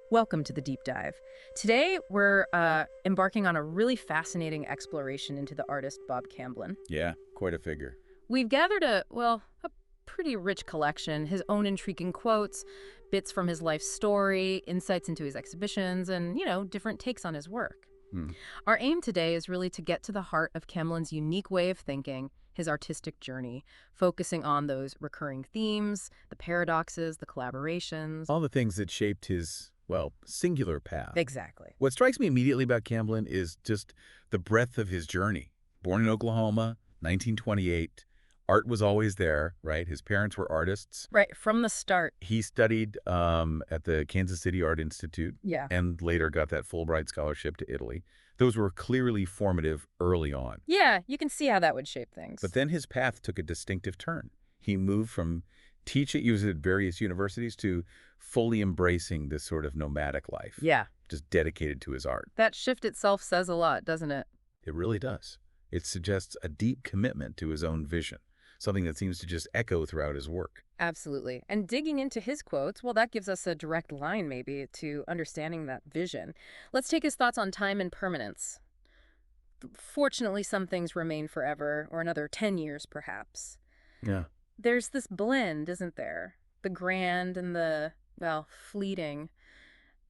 Welcome to the deep dive. Today, we're embarking on a really fascinating exploration into the artist Bob Camblin. Yeah, quite a figure. We've gathered a pretty rich collection, his own intriguing quotes, bits from his life story, insights into his exhibitions, and, different takes on his work. Hmm. Our aim today is really to get to the heart of Camblin's unique way of thinking, his artistic journey, focusing on those recurring themes, the paradoxes, the collaborations. All the things that shaped his, well, singular path. Exactly. What strikes me immediately about Camblin is just the breadth of his journey. Born in Oklahoma, 1928. Art was always there, right? His parents were artists. Right, from the start. He studied at the Kansas City Art Institute Yeah. and later got that Fulbright scholarship to Italy. Those were clearly formative early on. Yeah, you can see how that would shape things. But then his path took a distinctive turn. He moved from teaching, he was at various universities, to fully embracing this sort of nomadic life, Yeah, just dedicated to his art. that shift itself says a lot, doesn't it? It really does. It suggests a deep commitment to his own vision, something that seems to just echo throughout his work. Absolutely. And digging into his quotes, well, that gives us a direct line, maybe, to understanding that vision. Let's take his thoughts on time and permanence. Fortunately, some things remain forever, or another 10 years, perhaps. Yeah. There's this blend, isn't there? The grand and the, well, fleeting.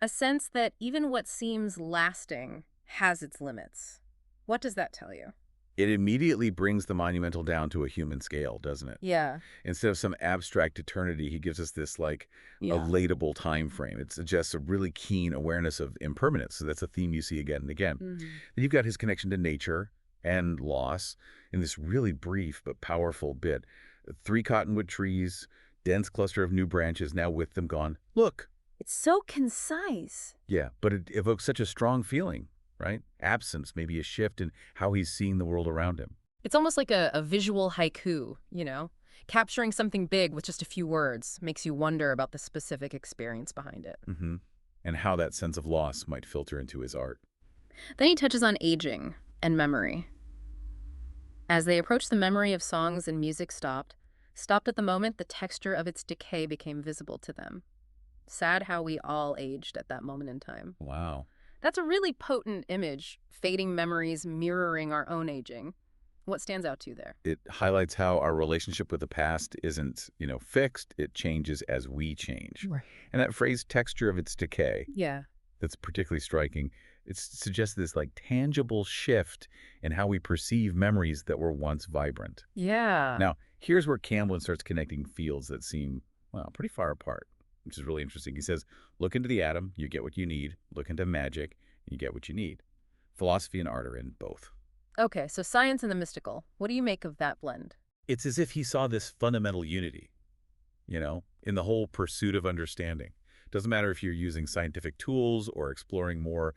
A sense that even what seems lasting has its limits. What does that tell you? It immediately brings the monumental down to a human scale, doesn't it? Yeah. Instead of some abstract eternity, he gives us this, like, Yeah. relatable time frame. It suggests a really keen awareness of impermanence. So that's a theme you see again and again. Mhm. Then you've got his connection to nature and loss in this really brief but powerful bit. 3 cottonwood trees, dense cluster of new branches, now with them gone. Look. It's so concise. Yeah, but it evokes such a strong feeling, right? Absence, maybe a shift in how he's seeing the world around him. It's almost like a visual haiku, Capturing something big with just a few words makes you wonder about the specific experience behind it. Mm-hmm. And how that sense of loss might filter into his art. Then he touches on aging and memory. As they approached, the memory of songs and music stopped at the moment the texture of its decay became visible to them. Sad how we all aged at that moment in time. Wow. That's a really potent image, fading memories mirroring our own aging. What stands out to you there? It highlights how our relationship with the past isn't, fixed. It changes as we change. Right. And that phrase, texture of its decay, Yeah. that's particularly striking. It suggests this, like, tangible shift in how we perceive memories that were once vibrant. Yeah. Now, here's where Camblin starts connecting fields that seem, well, pretty far apart, which is really interesting. He says, look into the atom, you get what you need. Look into magic, you get what you need. Philosophy and art are in both. Okay, so science and the mystical. What do you make of that blend? It's as if he saw this fundamental unity, in the whole pursuit of understanding. Doesn't matter if you're using scientific tools or exploring more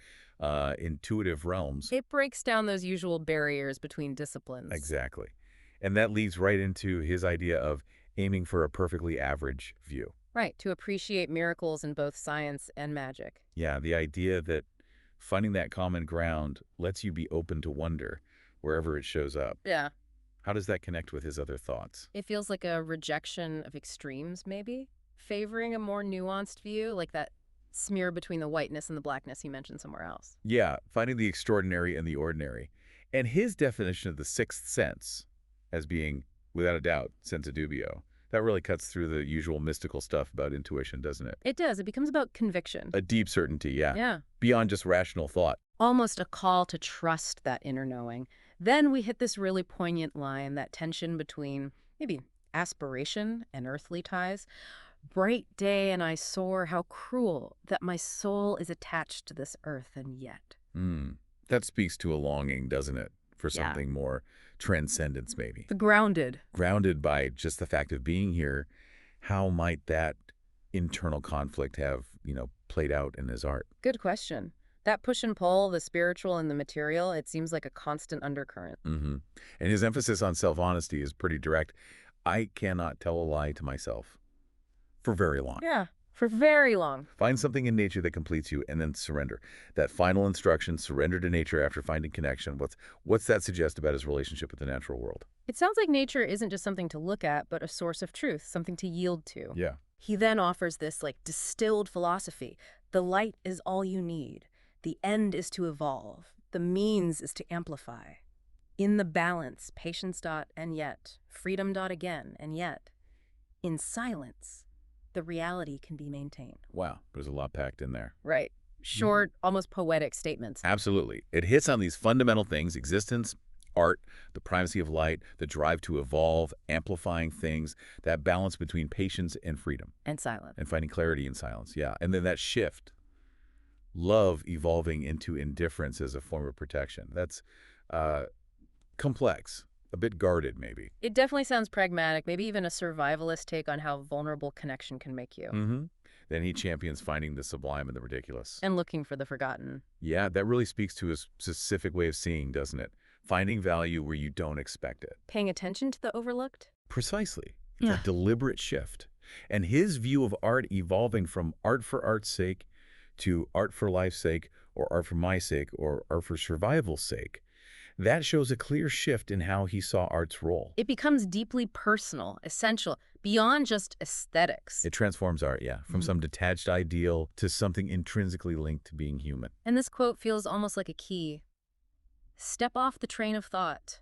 intuitive realms. It breaks down those usual barriers between disciplines. Exactly. And that leads right into his idea of aiming for a perfectly average view. Right, to appreciate miracles in both science and magic. Yeah, the idea that finding that common ground lets you be open to wonder wherever it shows up. Yeah. How does that connect with his other thoughts? It feels like a rejection of extremes, maybe? Favoring a more nuanced view, like that smear between the whiteness and the blackness he mentioned somewhere else. Yeah, finding the extraordinary in the ordinary. And his definition of the sixth sense as being, without a doubt, senza dubio, that really cuts through the usual mystical stuff about intuition, doesn't it? It does. It becomes about conviction. A deep certainty, yeah. Yeah. Beyond just rational thought. Almost a call to trust that inner knowing. Then we hit this really poignant line, that tension between maybe aspiration and earthly ties. Bright day and I soar, how cruel that my soul is attached to this earth and yet. That speaks to a longing, doesn't it? For Yeah. something more transcendence, maybe. The grounded. Grounded by just the fact of being here, how might that internal conflict have, played out in his art? Good question. That push and pull, the spiritual and the material, it seems like a constant undercurrent. Mm-hmm. And his emphasis on self-honesty is pretty direct. I cannot tell a lie to myself for very long. Yeah, for very long. Find something in nature that completes you and then surrender. That final instruction, surrender to nature after finding connection. What's that suggest about his relationship with the natural world? It sounds like nature isn't just something to look at, but a source of truth, something to yield to. Yeah. He then offers this distilled philosophy, The light is all you need. The end is to evolve. The means is to amplify. In the balance, patience dot and yet, freedom dot again and yet. In silence, the reality can be maintained. Wow, there's a lot packed in there. Right. Short, almost poetic statements. Absolutely. It hits on these fundamental things: existence, art, the primacy of light, the drive to evolve, amplifying things, that balance between patience and freedom, And silence. and finding clarity in silence. Yeah. And then that shift, love evolving into indifference as a form of protection. That's uh, complex, a bit guarded, maybe. It definitely sounds pragmatic, maybe even a survivalist take on how vulnerable connection can make you. Mm-hmm. Then he champions finding the sublime and the ridiculous. And looking for the forgotten. Yeah, that really speaks to a specific way of seeing, doesn't it? Finding value where you don't expect it. Paying attention to the overlooked? Precisely. It's Yeah. a deliberate shift. And his view of art evolving from art for art's sake to art for life's sake, or art for my sake, or art for survival's sake, that shows a clear shift in how he saw art's role. It becomes deeply personal, essential, beyond just aesthetics. It transforms art, yeah, from some detached ideal to something intrinsically linked to being human. And this quote feels almost like a key. Step off the train of thought,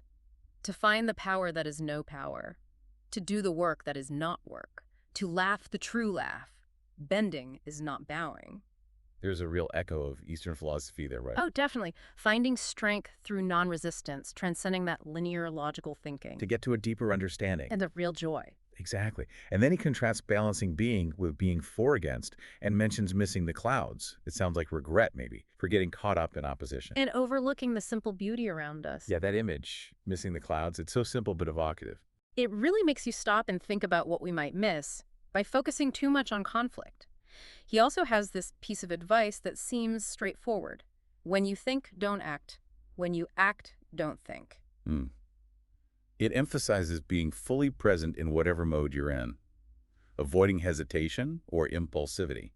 to find the power that is no power, to do the work that is not work, to laugh the true laugh. Bending is not bowing. There's a real echo of Eastern philosophy there, right? Oh, definitely. Finding strength through non-resistance, transcending that linear logical thinking. To get to a deeper understanding. And a real joy. Exactly. And then he contrasts balancing being with being for against and mentions missing the clouds. It sounds like regret, maybe, for getting caught up in opposition. And overlooking the simple beauty around us. Yeah, that image, missing the clouds, it's so simple but evocative. It really makes you stop and think about what we might miss by focusing too much on conflict. He also has this piece of advice that seems straightforward. When you think, don't act. When you act, don't think. Mm. It emphasizes being fully present in whatever mode you're in, avoiding hesitation or impulsivity.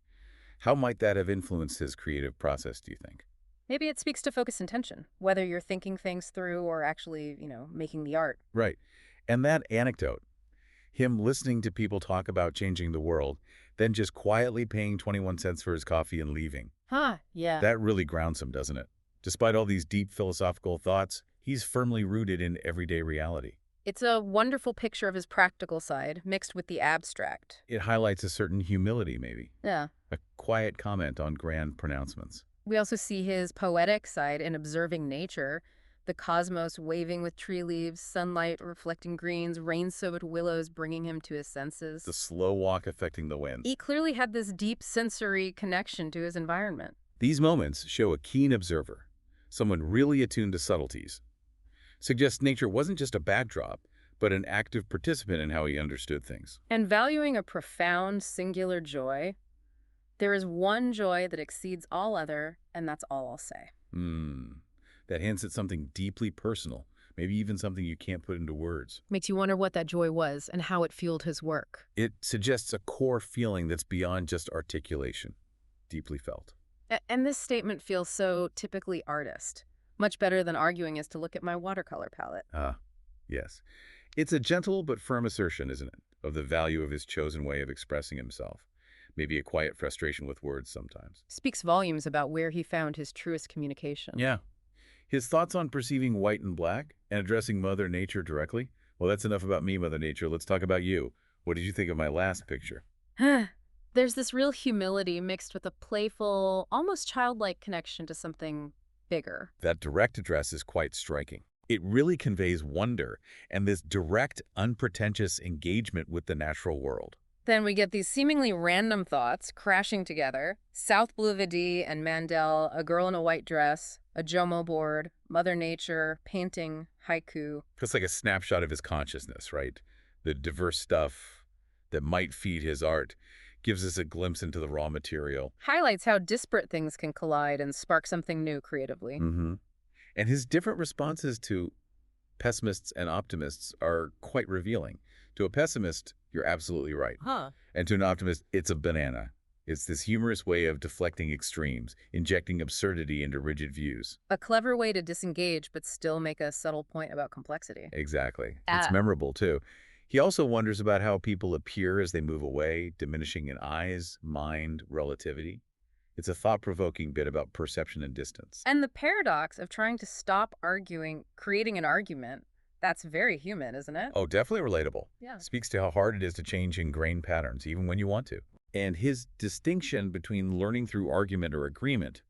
How might that have influenced his creative process, do you think? Maybe it speaks to focus intention, whether you're thinking things through or actually, making the art. Right. And that anecdote, him listening to people talk about changing the world, then just quietly paying 21 cents for his coffee and leaving. Huh, yeah. That really grounds him, doesn't it? Despite all these deep philosophical thoughts, he's firmly rooted in everyday reality. It's a wonderful picture of his practical side, mixed with the abstract. It highlights a certain humility, maybe. Yeah. A quiet comment on grand pronouncements. We also see his poetic side in observing nature, the cosmos waving with tree leaves, sunlight reflecting greens, rain-soaked willows bringing him to his senses. The slow walk affecting the wind. He clearly had this deep sensory connection to his environment. These moments show a keen observer, someone really attuned to subtleties. Suggests nature wasn't just a backdrop, but an active participant in how he understood things. And valuing a profound, singular joy, there is one joy that exceeds all other, and that's all I'll say. That hints at something deeply personal, maybe even something you can't put into words. Makes you wonder what that joy was and how it fueled his work. It suggests a core feeling that's beyond just articulation, deeply felt. And this statement feels so typically artist. Much better than arguing as to look at my watercolor palette. Ah, yes. It's a gentle but firm assertion, isn't it, of the value of his chosen way of expressing himself. Maybe a quiet frustration with words sometimes. Speaks volumes about where he found his truest communication. Yeah. His thoughts on perceiving white and black and addressing Mother Nature directly? Well, that's enough about me, Mother Nature. Let's talk about you. What did you think of my last picture? There's this real humility mixed with a playful, almost childlike connection to something bigger. That direct address is quite striking. It really conveys wonder and this direct, unpretentious engagement with the natural world. Then we get these seemingly random thoughts crashing together. South Boulevard and Mandel, a girl in a white dress, a Jomo board, Mother Nature, painting, haiku. It's like a snapshot of his consciousness, right? The diverse stuff that might feed his art gives us a glimpse into the raw material. Highlights how disparate things can collide and spark something new creatively. Mm-hmm. And his different responses to pessimists and optimists are quite revealing. To a pessimist, you're absolutely right. And to an optimist, it's a banana. It's this humorous way of deflecting extremes, injecting absurdity into rigid views. A clever way to disengage but still make a subtle point about complexity. Exactly. It's memorable, too. He also wonders about how people appear as they move away, diminishing in eyes, mind, relativity. It's a thought-provoking bit about perception and distance. And the paradox of trying to stop arguing, creating an argument, that's very human, isn't it? Oh, definitely relatable. Yeah. Speaks to how hard it is to change ingrained patterns, even when you want to. And his distinction between learning through argument or agreement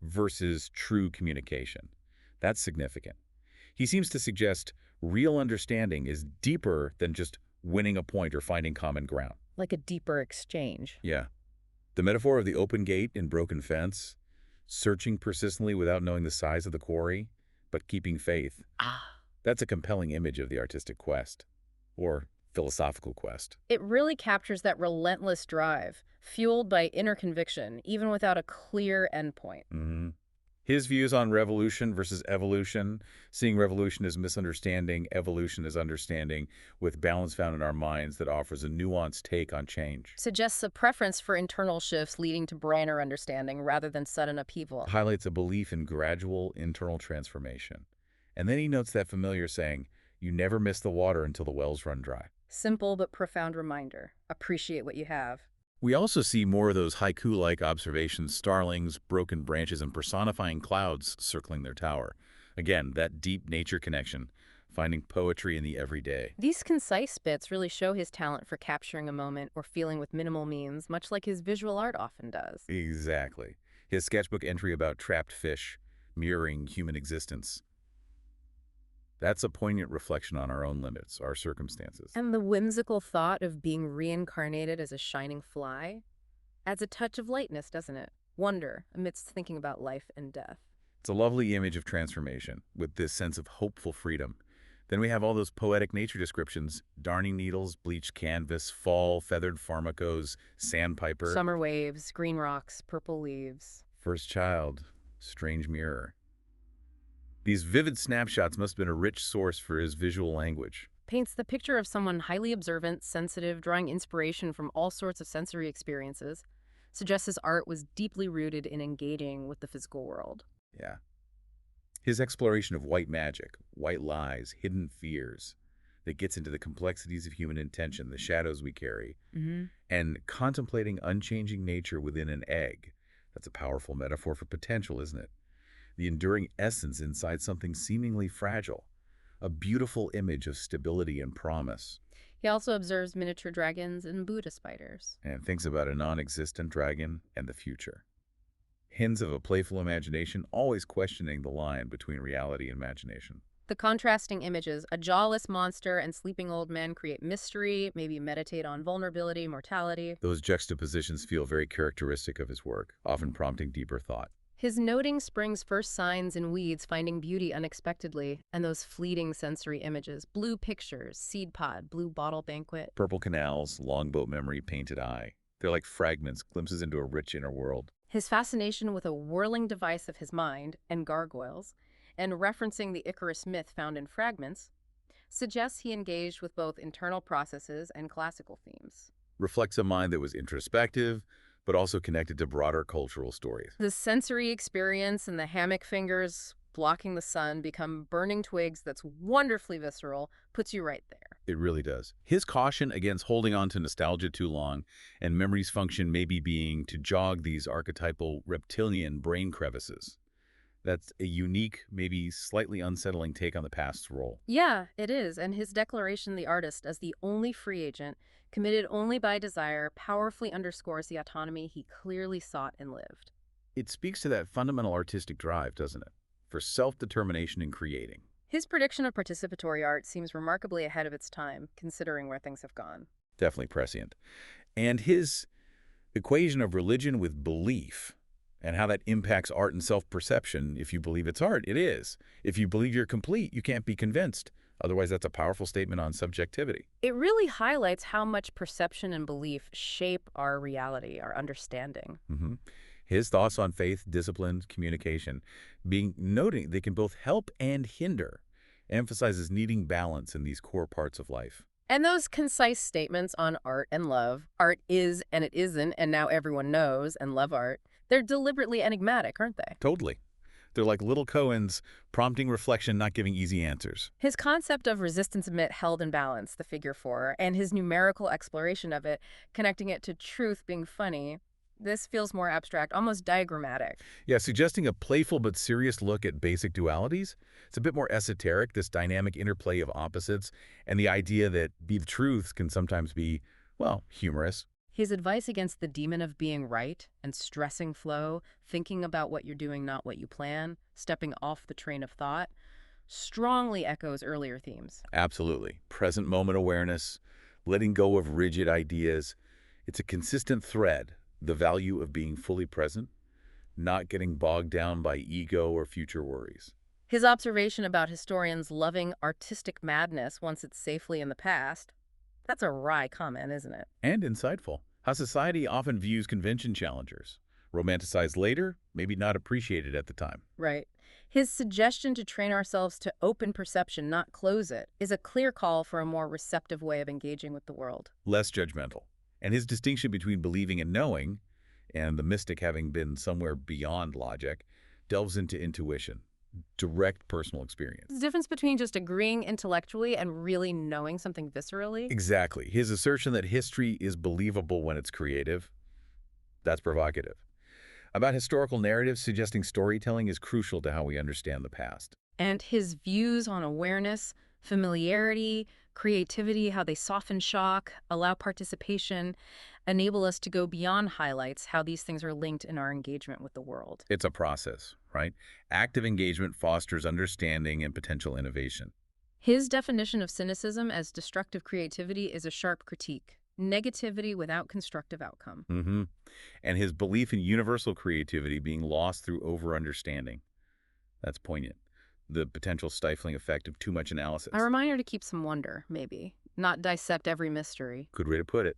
versus true communication, that's significant. He seems to suggest real understanding is deeper than just winning a point or finding common ground. Like a deeper exchange. Yeah. The metaphor of the open gate and broken fence, searching persistently without knowing the size of the quarry, but keeping faith, Ah. that's a compelling image of the artistic quest, or philosophical quest. It really captures that relentless drive, fueled by inner conviction, even without a clear endpoint. hmm His views on revolution versus evolution, seeing revolution as misunderstanding, evolution as understanding, with balance found in our minds that offers a nuanced take on change. Suggests a preference for internal shifts leading to brainer understanding rather than sudden upheaval. Highlights a belief in gradual internal transformation. And then he notes that familiar saying, you never miss the water until the wells run dry. Simple but profound reminder. Appreciate what you have. We also see more of those haiku-like observations, starlings, broken branches, and personifying clouds circling their tower. Again, that deep nature connection, finding poetry in the everyday. These concise bits really show his talent for capturing a moment or feeling with minimal means, much like his visual art often does. Exactly. His sketchbook entry about trapped fish, mirroring human existence. That's a poignant reflection on our own limits, our circumstances. And the whimsical thought of being reincarnated as a shining fly adds a touch of lightness, doesn't it? Wonder amidst thinking about life and death. It's a lovely image of transformation, with this sense of hopeful freedom. Then we have all those poetic nature descriptions, darning needles, bleached canvas, fall, feathered pharmacos, sandpiper, Summer waves, green rocks, purple leaves. first child, strange mirror. These vivid snapshots must have been a rich source for his visual language. Paints the picture of someone highly observant, sensitive, drawing inspiration from all sorts of sensory experiences. Suggests his art was deeply rooted in engaging with the physical world. Yeah. His exploration of white magic, white lies, hidden fears, that gets into the complexities of human intention, the shadows we carry, and contemplating unchanging nature within an egg. That's a powerful metaphor for potential, isn't it? The enduring essence inside something seemingly fragile. A beautiful image of stability and promise. He also observes miniature dragons and Buddha spiders. And thinks about a non-existent dragon and the future. Hints of a playful imagination, always questioning the line between reality and imagination. The contrasting images, a jawless monster and sleeping old men, create mystery, maybe meditate on vulnerability, mortality. Those juxtapositions feel very characteristic of his work, often prompting deeper thought. His noting spring's first signs in weeds, finding beauty unexpectedly, and those fleeting sensory images, blue pictures, seed pod, blue bottle banquet. Purple canals, longboat memory, painted eye. They're like fragments, glimpses into a rich inner world. His fascination with a whirling device of his mind and gargoyles, and referencing the Icarus myth found in fragments, suggests he engaged with both internal processes and classical themes. Reflects a mind that was introspective, but also connected to broader cultural stories. The sensory experience and the hammock fingers blocking the sun become burning twigs that's wonderfully visceral, puts you right there. It really does. His caution against holding on to nostalgia too long, and memory's function maybe being to jog these archetypal reptilian brain crevices. That's a unique, maybe slightly unsettling take on the past's role. Yeah, it is, and his declaration the artist as the only free agent, committed only by desire, powerfully underscores the autonomy he clearly sought and lived. It speaks to that fundamental artistic drive, doesn't it? For self-determination in creating. His prediction of participatory art seems remarkably ahead of its time, considering where things have gone. Definitely prescient. And his equation of religion with belief, and how that impacts art and self-perception. If you believe it's art, it is. If you believe you're complete, you can't be convinced. Otherwise, that's a powerful statement on subjectivity. It really highlights how much perception and belief shape our reality, our understanding. His thoughts on faith, discipline, communication, noting they can both help and hinder, emphasizes needing balance in these core parts of life. And those concise statements on art and love, art is and it isn't, and now everyone knows and love art, they're deliberately enigmatic, aren't they? Totally. They're like little koans, prompting reflection, not giving easy answers. His concept of resistance amid held in balance, the figure 4, and his numerical exploration of it, connecting it to truth being funny, This feels more abstract, almost diagrammatic. Yeah, suggesting a playful but serious look at basic dualities. It's a bit more esoteric, this dynamic interplay of opposites, and the idea that the truths can sometimes be, well, humorous. His advice against the demon of being right and stressing flow, thinking about what you're doing, not what you plan, stepping off the train of thought, strongly echoes earlier themes. Absolutely. Present moment awareness, letting go of rigid ideas. It's a consistent thread, the value of being fully present, not getting bogged down by ego or future worries. His observation about historians loving artistic madness once it's safely in the past, that's a wry comment, isn't it? And insightful. How society often views convention challengers. Romanticized later, maybe not appreciated at the time. Right. His suggestion to train ourselves to open perception, not close it, is a clear call for a more receptive way of engaging with the world. Less judgmental. And his distinction between believing and knowing, and the mystic having been somewhere beyond logic, delves into intuition, direct personal experience. The difference between just agreeing intellectually and really knowing something viscerally. Exactly. His assertion that history is believable when it's creative, that's provocative. About historical narratives suggesting storytelling is crucial to how we understand the past. And his views on awareness, familiarity, creativity, how they soften shock, allow participation, enable us to go beyond highlights, how these things are linked in our engagement with the world. It's a process, right? Active engagement fosters understanding and potential innovation. His definition of cynicism as destructive creativity is a sharp critique. Negativity without constructive outcome. And his belief in universal creativity being lost through over-understanding. That's poignant. The potential stifling effect of too much analysis. A reminder to keep some wonder, maybe. Not dissect every mystery. Good way to put it.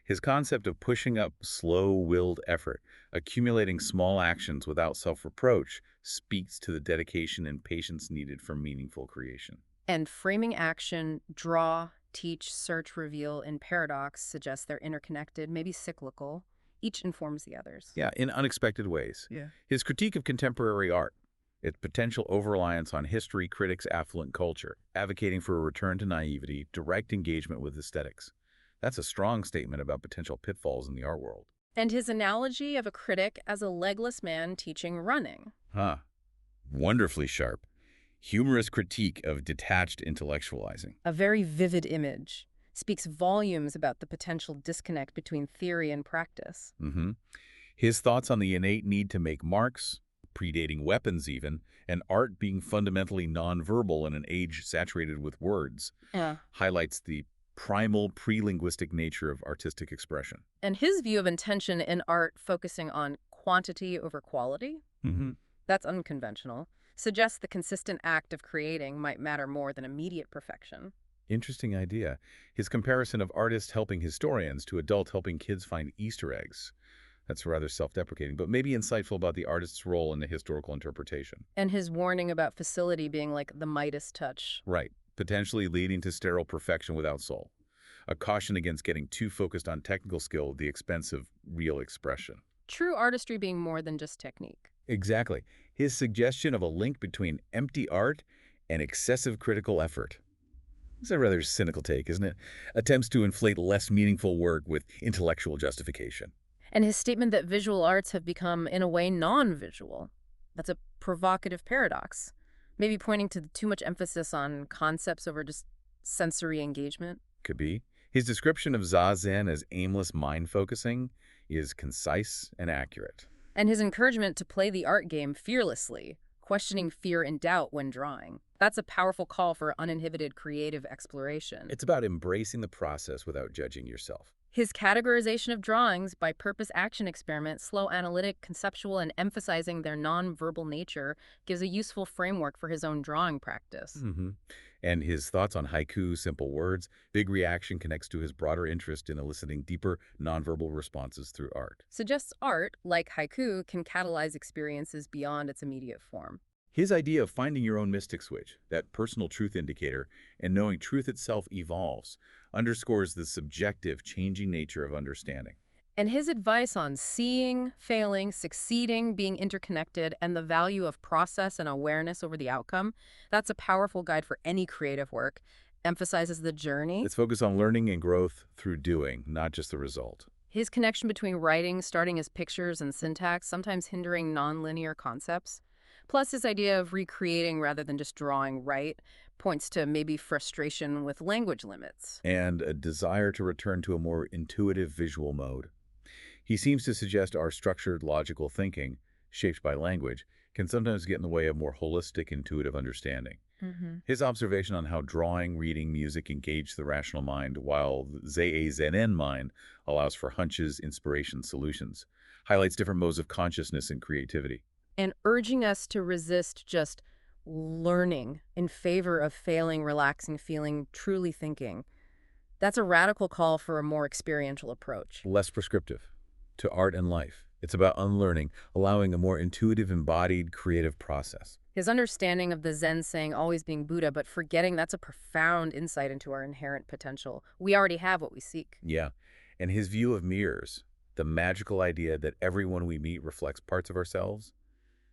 His concept of pushing up slow-willed effort, accumulating small actions without self-reproach, speaks to the dedication and patience needed for meaningful creation. And framing action, draw, teach, search, reveal, in paradox suggests they're interconnected, maybe cyclical. Each informs the others. Yeah, in unexpected ways. His critique of contemporary art, its potential over-reliance on history, critics, affluent culture, advocating for a return to naivety, direct engagement with aesthetics. That's a strong statement about potential pitfalls in the art world. And his analogy of a critic as a legless man teaching running. Wonderfully sharp. Humorous critique of detached intellectualizing. A very vivid image. Speaks volumes about the potential disconnect between theory and practice. His thoughts on the innate need to make marks, predating weapons even, and art being fundamentally nonverbal in an age saturated with words, highlights the primal pre-linguistic nature of artistic expression. And his view of intention in art focusing on quantity over quality, that's unconventional, suggests the consistent act of creating might matter more than immediate perfection. Interesting idea. His comparison of artists helping historians to adults helping kids find Easter eggs. That's rather self-deprecating, but maybe insightful about the artist's role in the historical interpretation. And his warning about facility being like the Midas touch. Right. Potentially leading to sterile perfection without soul. A caution against getting too focused on technical skill at the expense of real expression. True artistry being more than just technique. Exactly. His suggestion of a link between empty art and excessive critical effort. It's a rather cynical take, isn't it? Attempts to inflate less meaningful work with intellectual justification. And his statement that visual arts have become, in a way, non-visual. That's a provocative paradox. Maybe pointing to too much emphasis on concepts over just sensory engagement. Could be. His description of Zazen as aimless mind-focusing is concise and accurate. And his encouragement to play the art game fearlessly, questioning fear and doubt when drawing. That's a powerful call for uninhibited creative exploration. It's about embracing the process without judging yourself. His categorization of drawings by purpose action experiment, slow analytic, conceptual, and emphasizing their non-verbal nature gives a useful framework for his own drawing practice. And his thoughts on haiku, simple words, big reaction connects to his broader interest in eliciting deeper nonverbal responses through art. Suggests art, like haiku, can catalyze experiences beyond its immediate form. His idea of finding your own mystic switch, that personal truth indicator, and knowing truth itself evolves, underscores the subjective, changing nature of understanding. And his advice on seeing, failing, succeeding, being interconnected, and the value of process and awareness over the outcome, that's a powerful guide for any creative work. Emphasizes the journey. It's focused on learning and growth through doing, not just the result. His connection between writing, starting as pictures and syntax, sometimes hindering nonlinear concepts, plus his idea of recreating rather than just drawing right, points to maybe frustration with language limits. And a desire to return to a more intuitive visual mode. He seems to suggest our structured, logical thinking, shaped by language, can sometimes get in the way of more holistic, intuitive understanding. Hmm. His observation on how drawing, reading, music engage the rational mind, while the Zen mind allows for hunches, inspiration, solutions, highlights different modes of consciousness and creativity. And urging us to resist just learning in favor of failing, relaxing, feeling, truly thinking. That's a radical call for a more experiential approach. Less prescriptive to art and life. It's about unlearning, allowing a more intuitive, embodied, creative process. His understanding of the Zen saying always being Buddha, but forgetting that's a profound insight into our inherent potential. We already have what we seek. Yeah. And his view of mirrors, the magical idea that everyone we meet reflects parts of ourselves,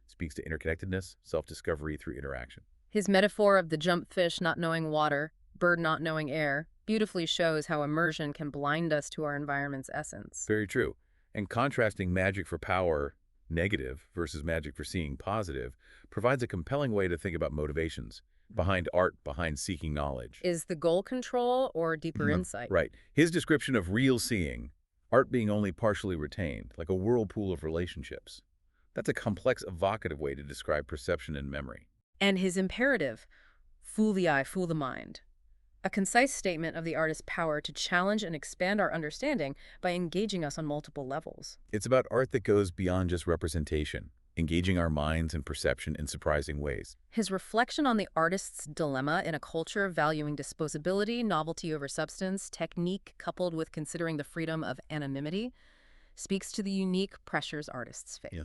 speaks to interconnectedness, self-discovery through interaction. His metaphor of the jump fish not knowing water, bird not knowing air, beautifully shows how immersion can blind us to our environment's essence. Very true. And contrasting magic for power, negative, versus magic for seeing positive, provides a compelling way to think about motivations, behind art, behind seeking knowledge. Is the goal control or deeper insight? Right. His description of real seeing, art being only partially retained, like a whirlpool of relationships. That's a complex, evocative way to describe perception and memory. And his imperative, fool the eye, fool the mind. A concise statement of the artist's power to challenge and expand our understanding by engaging us on multiple levels. It's about art that goes beyond just representation, engaging our minds and perception in surprising ways. His reflection on the artist's dilemma in a culture valuing disposability, novelty over substance, technique coupled with considering the freedom of anonymity, speaks to the unique pressures artists face.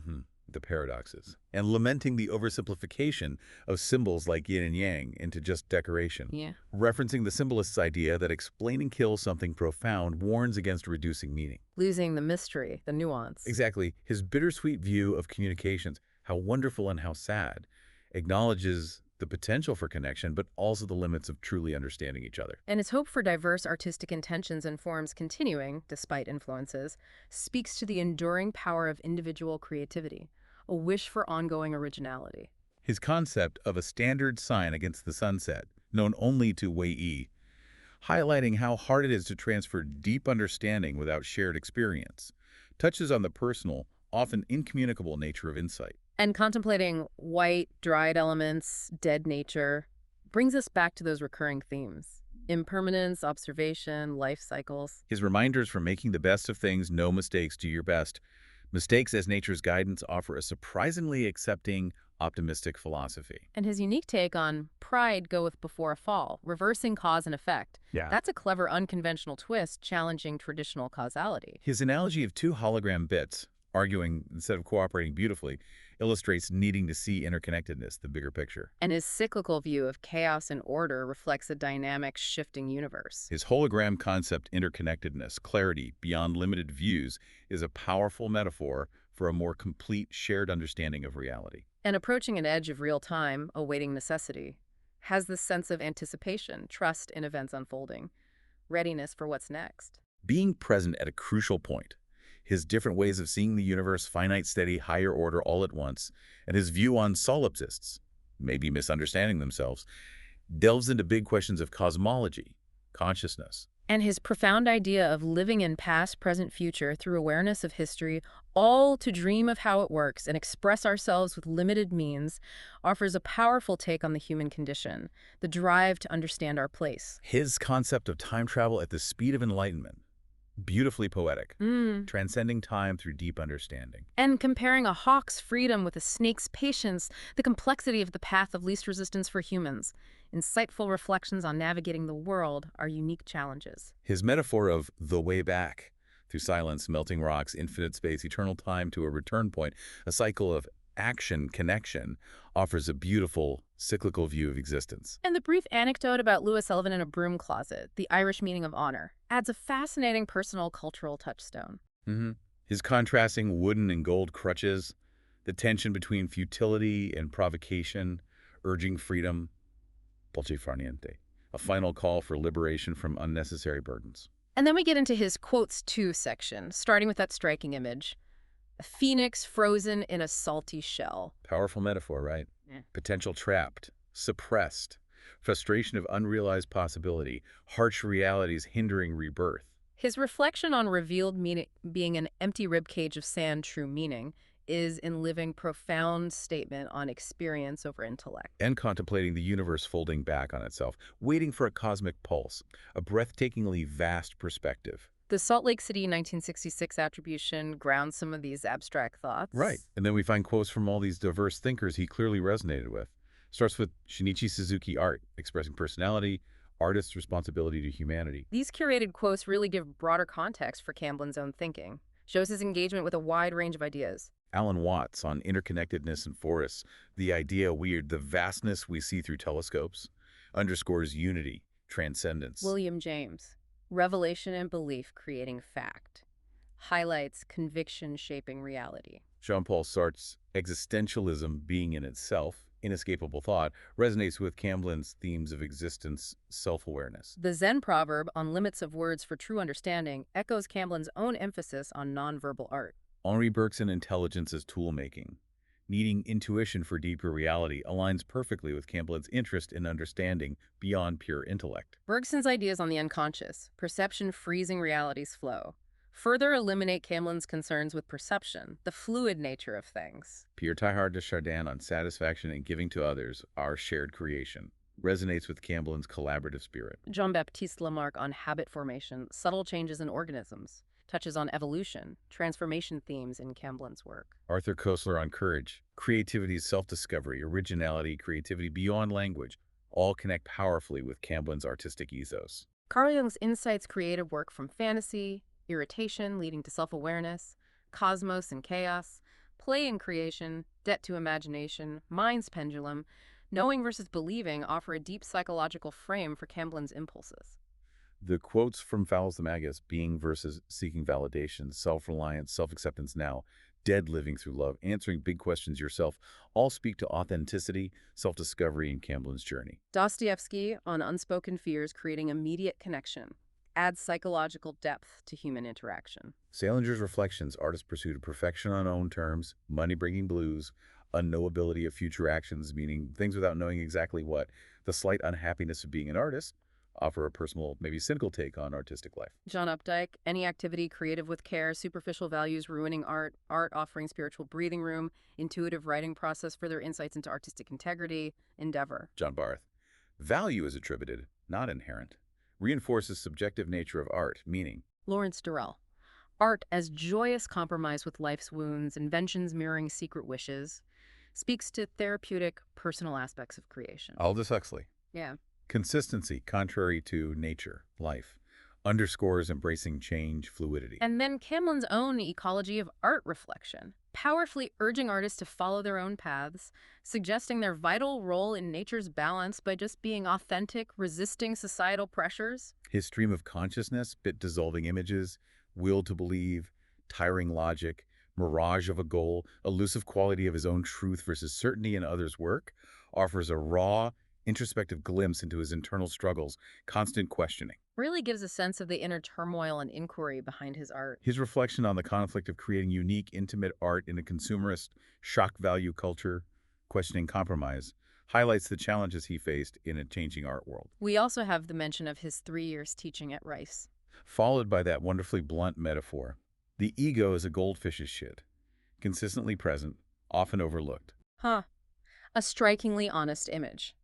The paradoxes. And lamenting the oversimplification of symbols like yin and yang into just decoration. Yeah. Referencing the symbolist's idea that explaining kills something profound warns against reducing meaning. Losing the mystery, the nuance. Exactly. His bittersweet view of communications, how wonderful and how sad, acknowledges the potential for connection, but also the limits of truly understanding each other. And his hope for diverse artistic intentions and forms continuing, despite influences, speaks to the enduring power of individual creativity, a wish for ongoing originality. His concept of a standard sign against the sunset, known only to Wei, highlighting how hard it is to transfer deep understanding without shared experience, touches on the personal, often incommunicable nature of insight. And contemplating white, dried elements, dead nature, brings us back to those recurring themes. Impermanence, observation, life cycles. His reminders for making the best of things, no mistakes, do your best. Mistakes as nature's guidance offer a surprisingly accepting, optimistic philosophy. And his unique take on pride goeth before a fall, reversing cause and effect. Yeah. That's a clever, unconventional twist, challenging traditional causality. His analogy of two hologram bits, arguing instead of cooperating beautifully, illustrates needing to see interconnectedness, the bigger picture. And his cyclical view of chaos and order reflects a dynamic, shifting universe. His hologram concept, interconnectedness, clarity beyond limited views, is a powerful metaphor for a more complete, shared understanding of reality. And approaching an edge of real time, awaiting necessity, has this sense of anticipation, trust in events unfolding, readiness for what's next. Being present at a crucial point, his different ways of seeing the universe, finite, steady, higher order all at once, and his view on solipsists, maybe misunderstanding themselves, delves into big questions of cosmology, consciousness. And his profound idea of living in past, present, future through awareness of history, all to dream of how it works and express ourselves with limited means, offers a powerful take on the human condition, the drive to understand our place. His concept of time travel at the speed of enlightenment, beautifully poetic, transcending time through deep understanding. And comparing a hawk's freedom with a snake's patience, the complexity of the path of least resistance for humans. Insightful reflections on navigating the world, our unique challenges. His metaphor of the way back, through silence, melting rocks, infinite space, eternal time to a return point, a cycle of action, connection, offers a beautiful, cyclical view of existence. And the brief anecdote about Louis Sullivan in a broom closet, the Irish meaning of honor, adds a fascinating personal cultural touchstone. His contrasting wooden and gold crutches, the tension between futility and provocation, urging freedom, Dolce far niente, a final call for liberation from unnecessary burdens. And then we get into his quotes to section, starting with that striking image. A phoenix frozen in a salty shell. Powerful metaphor, right? Yeah. Potential trapped, suppressed, frustration of unrealized possibility, harsh realities hindering rebirth. His reflection on revealed meaning being an empty ribcage of sand true meaning is in living profound statement on experience over intellect. And contemplating the universe folding back on itself, waiting for a cosmic pulse, a breathtakingly vast perspective. The Salt Lake City 1966 attribution grounds some of these abstract Right. thoughts. And then we find quotes from all these diverse thinkers he clearly resonated with. Starts with Shinichi Suzuki art, expressing personality, artist's responsibility to humanity. These curated quotes really give broader context for Camblin's own thinking, shows his engagement with a wide range of ideas. Alan Watts on interconnectedness in forests, the idea weird, the vastness we see through telescopes, underscores unity, transcendence. William James, revelation and belief creating fact, highlights conviction shaping reality. Jean-Paul Sartre's existentialism, being in itself, inescapable thought, resonates with Camblin's themes of existence, self-awareness. The Zen proverb on limits of words for true understanding echoes Camblin's own emphasis on nonverbal art. Henri Bergson's intelligence as tool-making, needing intuition for deeper reality, aligns perfectly with Camblin's interest in understanding beyond pure intellect. Bergson's ideas on the unconscious, perception freezing reality's flow, further eliminate Camblin's concerns with perception, the fluid nature of things. Pierre Teilhard de Chardin on satisfaction and giving to others, our shared creation, resonates with Camblin's collaborative spirit. Jean-Baptiste Lamarck on habit formation, subtle changes in organisms, touches on evolution, transformation themes in Camblin's work. Arthur Koestler on courage, creativity's self-discovery, originality, creativity beyond language, all connect powerfully with Camblin's artistic ethos. Carl Jung's insights creative work from fantasy, irritation leading to self-awareness, cosmos and chaos, play and creation, debt to imagination, mind's pendulum, knowing versus believing offer a deep psychological frame for Camblin's impulses. The quotes from Fowles the Magus, being versus seeking validation, self-reliance, self-acceptance now, dead living through love, answering big questions yourself, all speak to authenticity, self-discovery in Camblin's journey. Dostoevsky on unspoken fears creating immediate connection, adds psychological depth to human interaction. Salinger's reflections, artist's pursuit of perfection on own terms, money-bringing blues, unknowability of future actions, meaning things without knowing exactly what, the slight unhappiness of being an artist, offer a personal, maybe cynical take on artistic life. John Updike, any activity creative with care, superficial values ruining art, art offering spiritual breathing room, intuitive writing process, further insights into artistic integrity, endeavor. John Barth, value is attributed, not inherent, reinforces subjective nature of art, meaning. Lawrence Durrell, art as joyous compromise with life's wounds, inventions mirroring secret wishes, speaks to therapeutic, personal aspects of creation. Aldous Huxley, Yeah. consistency contrary to nature, life, underscores embracing change, fluidity. And then Camblin's own ecology of art reflection, powerfully urging artists to follow their own paths, suggesting their vital role in nature's balance by just being authentic, resisting societal pressures. His stream of consciousness, bit-dissolving images, will to believe, tiring logic, mirage of a goal, elusive quality of his own truth versus certainty in others' work, offers a raw, introspective glimpse into his internal struggles, constant questioning. Really gives a sense of the inner turmoil and inquiry behind his art. His reflection on the conflict of creating unique, intimate art in a consumerist, shock value culture, questioning compromise, highlights the challenges he faced in a changing art world. We also have the mention of his 3 years teaching at Rice. Followed by that wonderfully blunt metaphor. The ego is a goldfish's shit, consistently present, often overlooked. Huh. A strikingly honest image.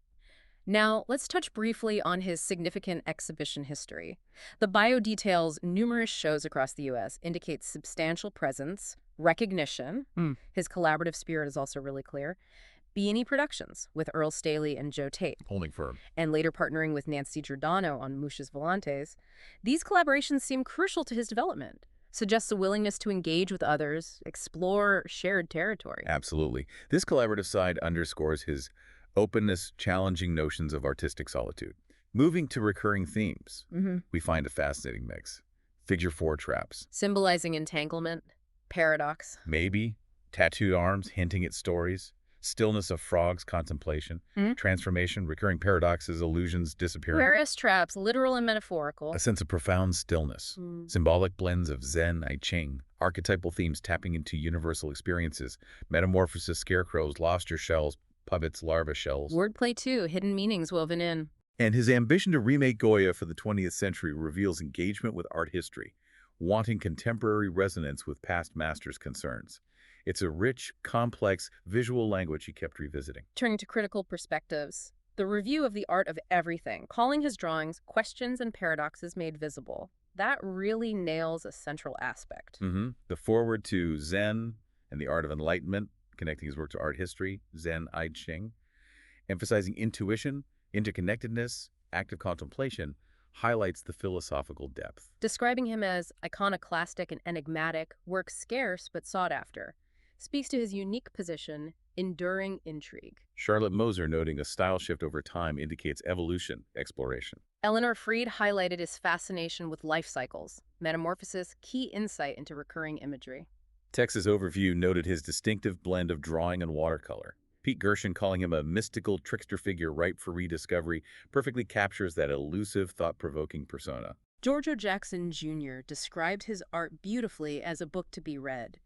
Now, let's touch briefly on his significant exhibition history. The bio details numerous shows across the U.S., indicates substantial presence, recognition. His collaborative spirit is also really clear. B&E Productions with Earl Staley and Joe Tate, Holding firm. and later partnering with Nancy Giordano on Mushas Volantes. These collaborations seem crucial to his development, suggests a willingness to engage with others, explore shared territory. Absolutely. This collaborative side underscores his openness, challenging notions of artistic solitude. Moving to recurring themes, we find a fascinating mix. Figure 4 traps. Symbolizing entanglement, paradox. Maybe tattooed arms hinting at stories. Stillness of frogs, contemplation. Hmm? Transformation, recurring paradoxes, illusions, disappearance. Various traps, literal and A metaphorical. sense of profound stillness. Hmm. Symbolic blends of Zen, I Ching. Archetypal themes tapping into universal experiences. Metamorphosis, scarecrows, lobster shells, puppets, larva shells. Wordplay too, hidden meanings woven in. And his ambition to remake Goya for the 20th century reveals engagement with art history, wanting contemporary resonance with past masters' concerns. It's a rich, complex, visual language he kept revisiting. Turning to critical perspectives. The review of the art of everything, calling his drawings questions and paradoxes made visible. That really nails a central aspect. The foreword to Zen and the Art of Enlightenment, connecting his work to art history, Zen, I Ching, emphasizing intuition, interconnectedness, active contemplation, highlights the philosophical depth. Describing him as iconoclastic and enigmatic, work scarce but sought after, speaks to his unique position, enduring intrigue. Charlotte Moser noting a style shift over time indicates evolution, exploration. Eleanor Freed highlighted his fascination with life cycles, metamorphosis, key insight into recurring imagery. Texas Overview noted his distinctive blend of drawing and watercolor. Pete Gershon, calling him a mystical trickster figure ripe for rediscovery, perfectly captures that elusive, thought-provoking persona. George Jackson Jr. described his art beautifully as a book to be read,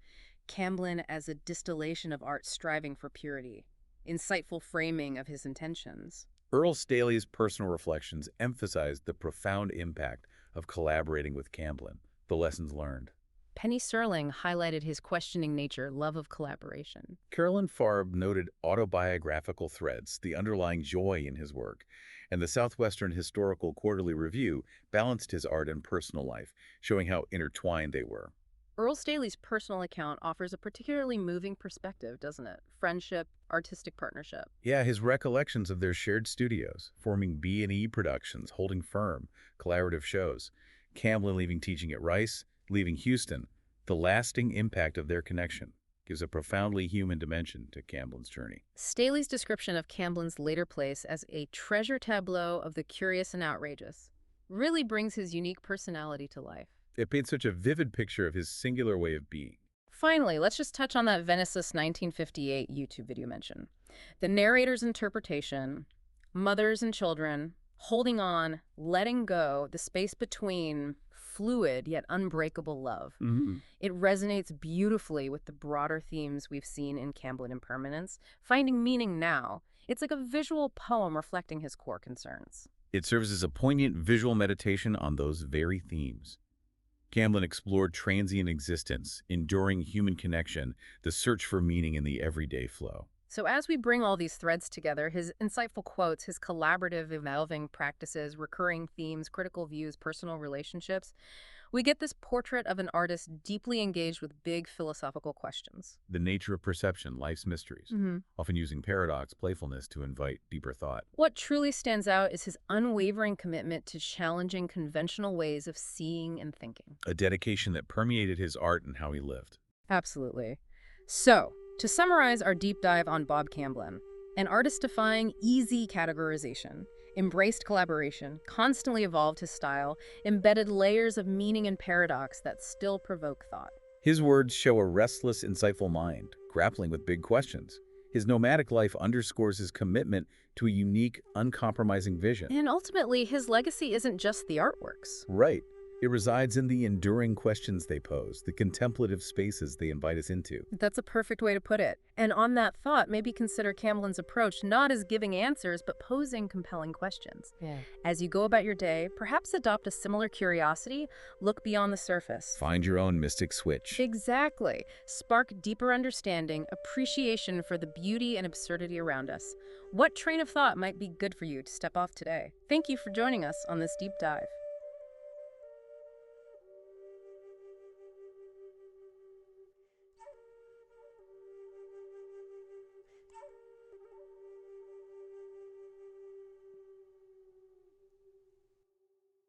Camblin as a distillation of art striving for purity, insightful framing of his intentions. Earl Staley's personal reflections emphasized the profound impact of collaborating with Camblin, the lessons learned. Penny Serling highlighted his questioning nature, love of collaboration. Carolyn Farb noted autobiographical threads, the underlying joy in his work, and the Southwestern Historical Quarterly Review balanced his art and personal life, showing how intertwined they were. Earl Staley's personal account offers a particularly moving perspective, doesn't it? Friendship, artistic partnership. Yeah, his recollections of their shared studios, forming B&E Productions, holding firm, collaborative shows, Camblin leaving teaching at Rice, leaving Houston, the lasting impact of their connection gives a profoundly human dimension to Camblin's journey. Staley's description of Camblin's later place as a treasure tableau of the curious and outrageous really brings his unique personality to life. It paints such a vivid picture of his singular way of being. Finally, let's just touch on that Venice 1958 YouTube video mention. The narrator's interpretation, mothers and children, holding on, letting go, the space between fluid yet unbreakable love. It resonates beautifully with the broader themes we've seen in Camblin Impermanence, finding meaning now. It's like a visual poem reflecting his core concerns. It serves as a poignant visual meditation on those very themes. Camblin explored transient existence, enduring human connection, the search for meaning in the everyday flow. So as we bring all these threads together, his insightful quotes, his collaborative evolving practices, recurring themes, critical views, personal relationships, we get this portrait of an artist deeply engaged with big philosophical questions. The nature of perception, life's mysteries, often using paradox, playfulness to invite deeper thought. What truly stands out is his unwavering commitment to challenging conventional ways of seeing and thinking. A dedication that permeated his art and how he lived. Absolutely. So, to summarize our deep dive on Bob Camblin, an artist-defying, easy categorization, embraced collaboration, constantly evolved his style, embedded layers of meaning and paradox that still provoke thought. His words show a restless, insightful mind, grappling with big questions. His nomadic life underscores his commitment to a unique, uncompromising vision. And ultimately, his legacy isn't just the artworks. Right. It resides in the enduring questions they pose, the contemplative spaces they invite us into. That's a perfect way to put it. And on that thought, maybe consider Camblin's approach not as giving answers, but posing compelling questions. As you go about your day, perhaps adopt a similar curiosity, look beyond the surface. Find your own mystic switch. Exactly. Spark deeper understanding, appreciation for the beauty and absurdity around us. What train of thought might be good for you to step off today? Thank you for joining us on this deep dive.